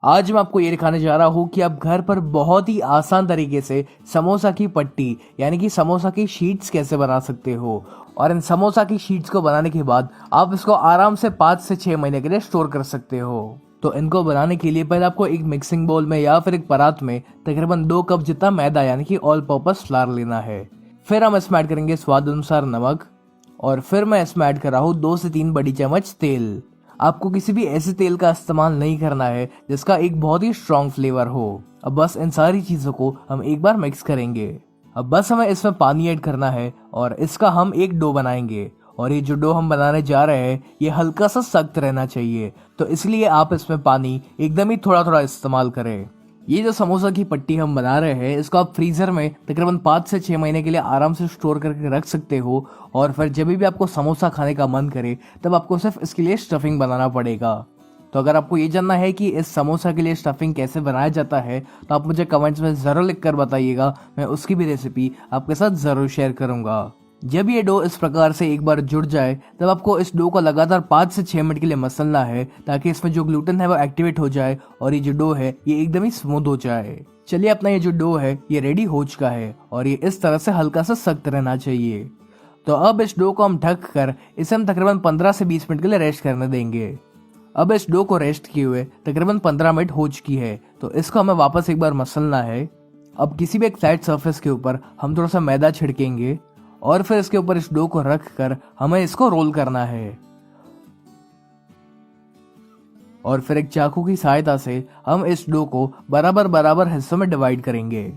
आज मैं आपको ये दिखाने जा रहा हूँ कि आप घर पर बहुत ही आसान तरीके से समोसा की पट्टी यानी कि समोसा की शीट्स कैसे बना सकते हो। और इन समोसा की शीट्स को बनाने के बाद आप इसको आराम से 5 से 6 महीने के लिए स्टोर कर सकते हो। तो इनको बनाने के लिए पहले आपको एक मिक्सिंग बाउल में या फिर एक परात में तकरीबन 2 कप जितना मैदा यानी कि ऑल पर्पस फ्लावर लेना है। फिर हम इसमें ऐड करेंगे स्वाद अनुसार नमक, और फिर मैं इसमें ऐड कर रहा हूँ 2 से 3 बड़ी चम्मच तेल। आपको किसी भी ऐसे तेल का इस्तेमाल नहीं करना है जिसका एक बहुत ही स्ट्रॉन्ग फ्लेवर हो। अब बस इन सारी चीजों को हम एक बार मिक्स करेंगे। अब बस हमें इसमें पानी ऐड करना है और इसका हम एक डो बनाएंगे। और ये जो डो हम बनाने जा रहे हैं ये हल्का सा सख्त रहना चाहिए, तो इसलिए आप इसमें पानी एकदम ही थोड़ा थोड़ा इस्तेमाल करें। ये जो समोसा की पट्टी हम बना रहे हैं इसको आप फ्रीजर में तकरीबन 5 से 6 महीने के लिए आराम से स्टोर करके रख सकते हो। और फिर जब भी आपको समोसा खाने का मन करे तब आपको सिर्फ इसके लिए स्टफिंग बनाना पड़ेगा। तो अगर आपको ये जानना है कि इस समोसा के लिए स्टफिंग कैसे बनाया जाता है तो आप मुझे कमेंट्स में ज़रूर लिख कर बताइएगा, मैं उसकी भी रेसिपी आपके साथ ज़रूर शेयर करूँगा। जब ये डो इस प्रकार से एक बार जुड़ जाए तब आपको इस डो को लगातार 5 से 6 मिनट के लिए मसलना है ताकि इसमें जो ग्लूटेन है वो एक्टिवेट हो जाए और ये जो डो है ये एकदम ही स्मूथ हो जाए। चलिए, अपना ये जो डो है ये रेडी हो चुका है और ये इस तरह से हल्का सा सख्त रहना चाहिए। तो अब इस डो को हम ढक कर इसे हम तकरीबन 15 से 20 मिनट के लिए रेस्ट करने देंगे। अब इस डो को रेस्ट किए हुए तकरीबन 15 मिनट हो चुकी है, तो इसको हमें वापस एक बार मसलना है। अब किसी भी एक फ्लैट सरफेस के ऊपर हम थोड़ा सा मैदा छिड़केंगे और फिर इसके ऊपर इस डो को रख कर हमें इसको रोल करना है। और फिर एक चाकू की सहायता से हम इस डो को बराबर बराबर हिस्सों में डिवाइड करेंगे।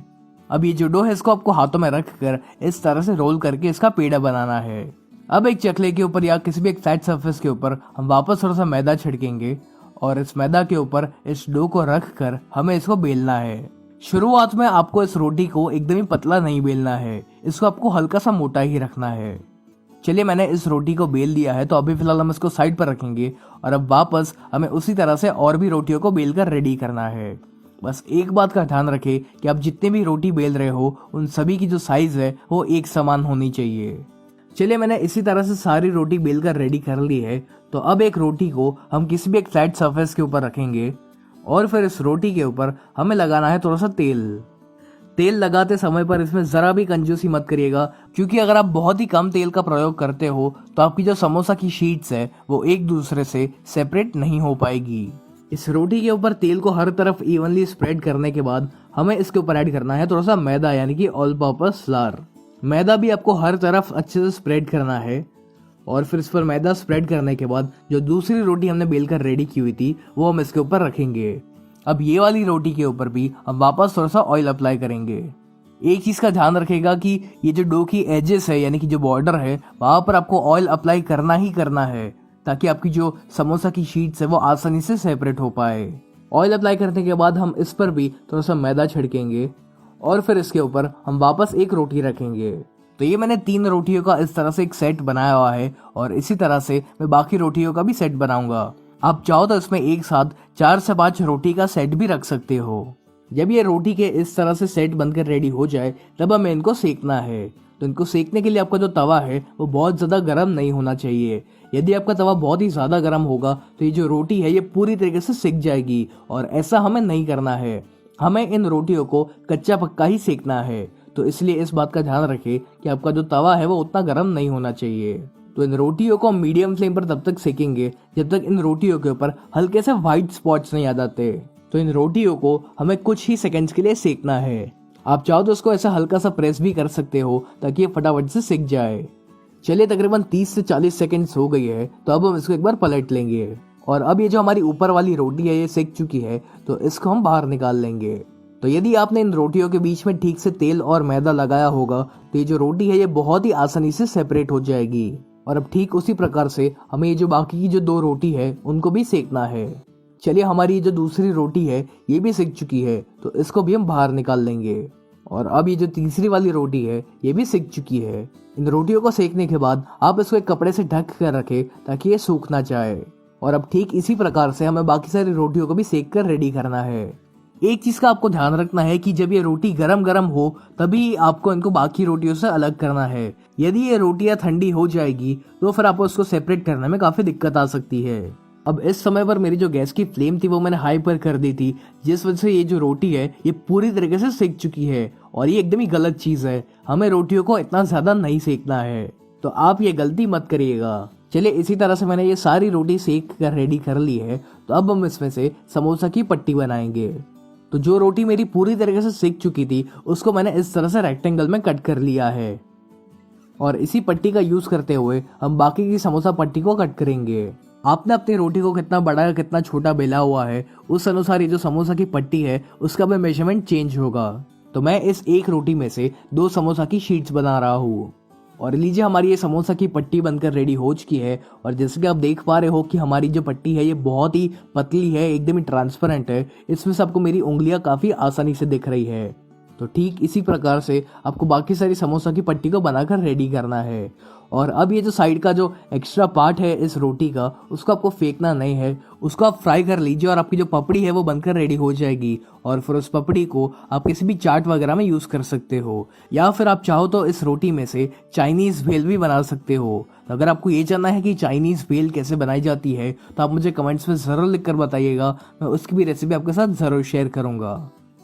अब ये जो डो है इसको आपको हाथों में रख कर इस तरह से रोल करके इसका पेड़ा बनाना है। अब एक चकले के ऊपर या किसी भी एक फ्लैट सरफेस के ऊपर हम वापस थोड़ा सा मैदा छिड़केंगे और इस मैदा के ऊपर इस डो को रख कर हमें इसको बेलना है। शुरुआत में आपको इस रोटी को एकदम ही पतला नहीं बेलना है, इसको आपको हल्का सा मोटा ही रखना है। चलिए, मैंने इस रोटी को बेल दिया है, तो अभी फिलहाल हम इसको साइड पर रखेंगे और अब वापस हमें उसी तरह से और भी रोटियों को बेल कर रेडी करना है। बस एक बात का ध्यान रखें कि आप जितने भी रोटी बेल रहे हो उन सभी की जो साइज है वो एक समान होनी चाहिए। चलिए, मैंने इसी तरह से सारी रोटी बेल कर रेडी कर ली है। तो अब एक रोटी को हम किसी भी एक फ्लैट सरफेस के ऊपर रखेंगे और फिर इस रोटी के ऊपर हमें लगाना है थोड़ा सा तेल। तेल लगाते समय पर इसमें जरा भी कंजूसी मत करिएगा, क्योंकि अगर आप बहुत ही कम तेल का प्रयोग करते हो तो आपकी जो समोसा की शीट्स है वो एक दूसरे से सेपरेट नहीं हो पाएगी। इस रोटी के ऊपर तेल को हर तरफ इवनली स्प्रेड करने के बाद हमें इसके ऊपर ऐड करना है थोड़ा सा मैदा यानी कि ऑल पर्पस फ्लावर। मैदा भी आपको हर तरफ अच्छे से स्प्रेड करना है। और फिर इस पर मैदा स्प्रेड करने के बाद जो दूसरी रोटी हमने बेलकर रेडी की हुई थी वो हम इसके ऊपर रखेंगे। अब ये वाली रोटी के ऊपर भी हम वापस थोड़ा सा ऑयल अप्लाई करेंगे। एक चीज का ध्यान रखेगा कि ये जो डो की एजेस है यानी कि जो बॉर्डर है वहां पर आपको ऑयल अप्लाई करना ही करना है, ताकि आपकी जो समोसा की शीट्स है वो आसानी से सेपरेट हो पाए। ऑयल अप्लाई करने के बाद हम इस पर भी थोड़ा सा मैदा छिड़केंगे और फिर इसके ऊपर हम वापस एक रोटी रखेंगे। तो ये मैंने 3 रोटियों का इस तरह से एक सेट बनाया हुआ है और इसी तरह से मैं बाकी रोटियों का भी सेट बनाऊंगा। आप चाहो तो इसमें एक साथ 4 से 5 रोटी का सेट भी रख सकते हो। जब ये रोटी के इस तरह से सेट बनकर रेडी हो जाए तब हमें इनको सेकना है। तो इनको सेकने के लिए आपका जो तवा है वो बहुत ज्यादा गर्म नहीं होना चाहिए। यदि आपका तवा बहुत ही ज्यादा गर्म होगा तो ये जो रोटी है ये पूरी तरीके से सिक जाएगी, और ऐसा हमें नहीं करना है। हमें इन रोटियों को कच्चा पक्का ही सेकना है। तो इसलिए इस बात का ध्यान रखें कि आपका जो तवा है वो उतना गर्म नहीं होना चाहिए। तो इन रोटियों को हम मीडियम फ्लेम पर तब तक सेकेंगे जब तक इन रोटियों के ऊपर हल्के से व्हाइट स्पॉट्स नहीं आ जाते। तो इन रोटियों को हमें कुछ ही सेकंड्स के लिए सेकना है। आप चाहो तो इसको ऐसा हल्का सा प्रेस भी कर सकते हो ताकि ये फटाफट से सिक जाए। चलिए, तकरीबन 30 से 40 सेकंड्स हो गई है, तो अब हम इसको एक बार पलट लेंगे। और अब ये जो हमारी ऊपर वाली रोटी है ये सिक चुकी है, तो इसको हम बाहर निकाल लेंगे। तो यदि आपने इन रोटियों के बीच में ठीक से तेल और मैदा लगाया होगा तो ये जो रोटी है ये बहुत ही आसानी से सेपरेट हो जाएगी। और अब ठीक उसी प्रकार से हमें ये जो बाकी की जो 2 रोटी है उनको भी सेकना है। चलिए, हमारी ये जो दूसरी रोटी है ये भी सिक चुकी है, तो इसको भी हम बाहर निकाल लेंगे। और अब ये जो तीसरी वाली रोटी है ये भी सिक चुकी है। इन रोटियों को सेकने के बाद आप इसको एक कपड़े से ढक कर रखें ताकि ये सूख ना जाए। और अब ठीक इसी प्रकार से हमें बाकी सारी रोटियों को भी सेक कर रेडी करना है। एक चीज का आपको ध्यान रखना है कि जब ये रोटी गरम गरम हो तभी आपको इनको बाकी रोटियों से अलग करना है। यदि ये रोटियां ठंडी हो जाएगी तो फिर आपको इसको सेपरेट करने में काफी दिक्कत आ सकती है। अब इस समय पर मेरी जो गैस की फ्लेम थी वो मैंने हाई पर कर दी थी, जिस वजह से ये जो रोटी है ये पूरी तरीके से सेक चुकी है और ये एकदम ही गलत चीज है। हमें रोटियों को इतना ज्यादा नहीं सेकना है, तो आप ये गलती मत करिएगा। चलिए इसी तरह से मैंने ये सारी रोटी सेक कर रेडी कर ली है। तो अब हम इसमें से समोसा की पट्टी बनाएंगे। तो जो रोटी मेरी पूरी तरीके से सेक चुकी थी उसको मैंने इस तरह से रेक्टेंगल में कट कर लिया है और इसी पट्टी का यूज करते हुए हम बाकी की समोसा पट्टी को कट करेंगे। आपने अपनी रोटी को कितना बड़ा या कितना छोटा बेला हुआ है उस अनुसार ये जो समोसा की पट्टी है उसका भी मेजरमेंट चेंज होगा। तो मैं इस एक रोटी में से 2 समोसा की शीट्स बना रहा हूँ। और लीजिए हमारी ये समोसा की पट्टी बनकर रेडी हो चुकी है। और जैसे कि आप देख पा रहे हो कि हमारी जो पट्टी है ये बहुत ही पतली है, एकदम ही ट्रांसपेरेंट है। इसमें से आपको मेरी उंगलियां काफी आसानी से दिख रही है। तो ठीक इसी प्रकार से आपको बाकी सारी समोसा की पट्टी को बनाकर रेडी करना है। और अब ये जो साइड का जो एक्स्ट्रा पार्ट है इस रोटी का उसको आपको फेंकना नहीं है, उसको आप फ्राई कर लीजिए और आपकी जो पपड़ी है वो बनकर रेडी हो जाएगी। और फिर उस पपड़ी को आप किसी भी चाट वगैरह में यूज कर सकते हो, या फिर आप चाहो तो इस रोटी में से चाइनीज भेल भी बना सकते हो। तो अगर आपको ये जानना है कि चाइनीज भेल कैसे बनाई जाती है तो आप मुझे कमेंट्स में जरूर लिख कर बताइएगा, मैं उसकी भी रेसिपी आपके साथ जरूर शेयर करूंगा।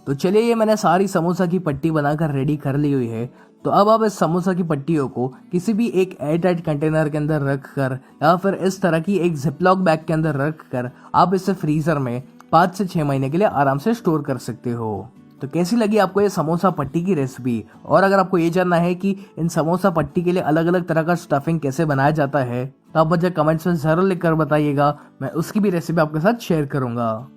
तो चलिए ये मैंने सारी समोसा की पट्टी बनाकर रेडी कर ली हुई है। तो अब आप इस समोसा की पट्टियों को किसी भी एक एयर टाइट कंटेनर के अंदर रख कर या फिर इस तरह की एक जिपलॉक बैग के अंदर रख कर आप इसे फ्रीजर में 5 से 6 महीने के लिए आराम से स्टोर कर सकते हो। तो कैसी लगी आपको ये समोसा पट्टी की रेसिपी? और अगर आपको ये जानना है कि इन समोसा पट्टी के लिए अलग अलग तरह का स्टफिंग कैसे बनाया जाता है तो आप मुझे कमेंट्स में जरूर लिख कर बताइएगा, मैं उसकी भी रेसिपी आपके साथ शेयर करूंगा।